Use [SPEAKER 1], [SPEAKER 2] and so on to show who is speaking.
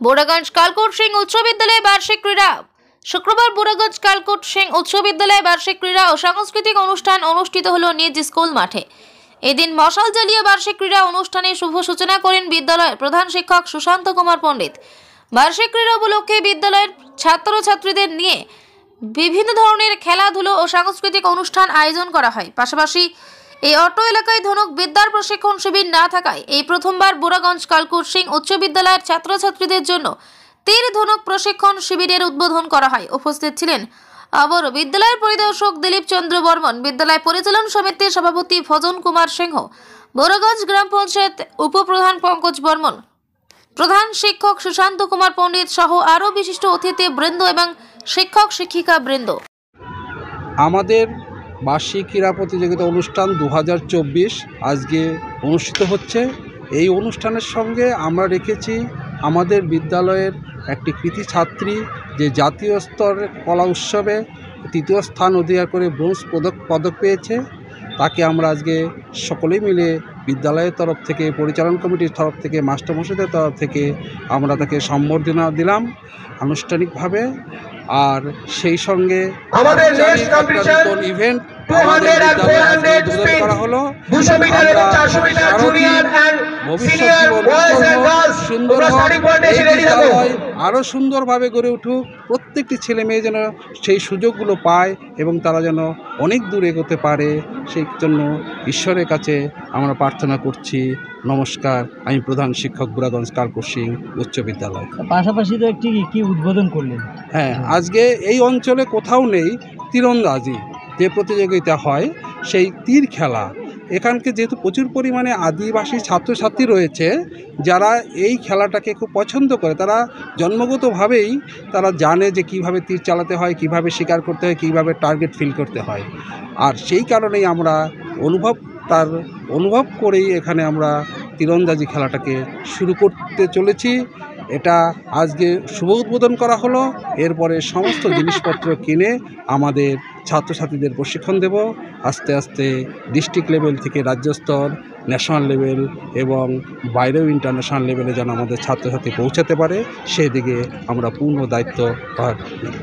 [SPEAKER 1] বোরাগঞ্জ কালকোট সিং উচ্চ বিদ্যালয়ে বার্ষিক ক্রীড়া। শুক্রবার বোরাগঞ্জ কালকোট সিং উচ্চ বিদ্যালয়ে বার্ষিক ক্রীড়া ও সাংস্কৃতিক অনুষ্ঠান অনুষ্ঠিত হলো নিজ স্কুল মাঠে। এদিন মশাল জ্বালিয়ে বার্ষিক ক্রীড়া অনুষ্ঠানে শুভ সূচনা করেন বিদ্যালয়ের প্রধান শিক্ষক সুশান্ত কুমার পণ্ডিত। বার্ষিক ক্রীড়া উপলক্ষে বিদ্যালয়ের ছাত্রছাত্রীদের নিয়ে বিভিন্ন ধরনের খেলাধুলো ও সাংস্কৃতিক অনুষ্ঠান আয়োজন করা হয়। পাশাপাশি এই অটো এলাকায় ধনুক বিদ্যার প্রশিক্ষণ শিবির না থাকায় এই প্রথমবার বোরাগঞ্জ কালকোট সিং উচ্চ বিদ্যালয়ের ছাত্রছাত্রীদের জন্য তীর ধনুক প্রশিক্ষণ শিবিরের উদ্বোধন করা হয়। উপস্থিত ছিলেন আবার বিদ্যালয়ের পরিদর্শক দিলীপ চন্দ্র বর্মন, বিদ্যালয় পরিচালন সমিতির সভাপতি ভজন কুমার সিংহ, বোরাগঞ্জ গ্রাম পঞ্চায়েত উপপ্রধান পঙ্কজ বর্মন, প্রধান শিক্ষক সুশান্ত কুমার পণ্ডিত সহ আরও বিশিষ্ট অতিথি বৃন্দ এবং শিক্ষক শিক্ষিকা বৃন্দ।
[SPEAKER 2] আমাদের বার্ষিক ক্রীড়া প্রতিযোগিতা অনুষ্ঠান 2024 আজকে অনুষ্ঠিত হচ্ছে। এই অনুষ্ঠানের সঙ্গে আমরা রেখেছি আমাদের বিদ্যালয়ের একটি কৃতি ছাত্রী যে জাতীয় স্তরের কলা উৎসবে 3য় স্থান অধিকার করে ব্রোঞ্জ পদক পেয়েছে। তাকে আমরা আজকে সকলেই মিলে বিদ্যালয়ের তরফ থেকে, পরিচালন কমিটির তরফ থেকে, মাস্টারমশাইদের তরফ থেকে আমরা তাকে সম্বর্ধনা দিলাম আনুষ্ঠানিকভাবে। আর সেই সঙ্গে আমাদের ইভেন্ট আমাদের বিদ্যালয়ে উদ্বোধন করা হলো। সুন্দর বিদ্যালয় আরও সুন্দরভাবে গড়ে উঠুক, প্রত্যেকটি ছেলে মেয়ে যেন সেই সুযোগগুলো পায় এবং তারা যেন অনেক দূর এগোতে পারে, সেই জন্য ঈশ্বরের কাছে আমরা প্রার্থনা করছি। নমস্কার, আমি প্রধান শিক্ষক বোরাগঞ্জ কালকোট সিং উচ্চ বিদ্যালয়।
[SPEAKER 3] পাশাপাশি তো একটি কি উদ্বোধন করলেন?
[SPEAKER 2] হ্যাঁ, আজকে এই অঞ্চলে কোথাও নেই তীরন্দাজি যে প্রতিযোগিতা হয়, সেই তীর খেলা। এখানকে যেহেতু প্রচুর পরিমাণে আদিবাসী ছাত্রছাত্রী রয়েছে যারা এই খেলাটাকে খুব পছন্দ করে, তারা জন্মগতভাবেই তারা জানে যে কিভাবে তীর চালাতে হয়, কিভাবে শিকার করতে হয়, কিভাবে টার্গেট ফিল করতে হয়। আর সেই কারণেই আমরা অনুভব করেই এখানে আমরা তীরন্দাজি খেলাটাকে শুরু করতে চলেছি। এটা আজকে শুভ উদ্বোধন করা হলো। এরপরে সমস্ত জিনিসপত্র কিনে আমাদের ছাত্রছাত্রীদের প্রশিক্ষণ দেব। আস্তে আস্তে ডিস্ট্রিক্ট লেভেল থেকে রাজ্য স্তর, ন্যাশনাল লেভেল এবং বাইরেও ইন্টারন্যাশনাল লেভেলে যেন আমাদের ছাত্রছাত্রী পৌঁছাতে পারে, সেদিকে আমরা পূর্ণ দায়িত্ব পালন করি।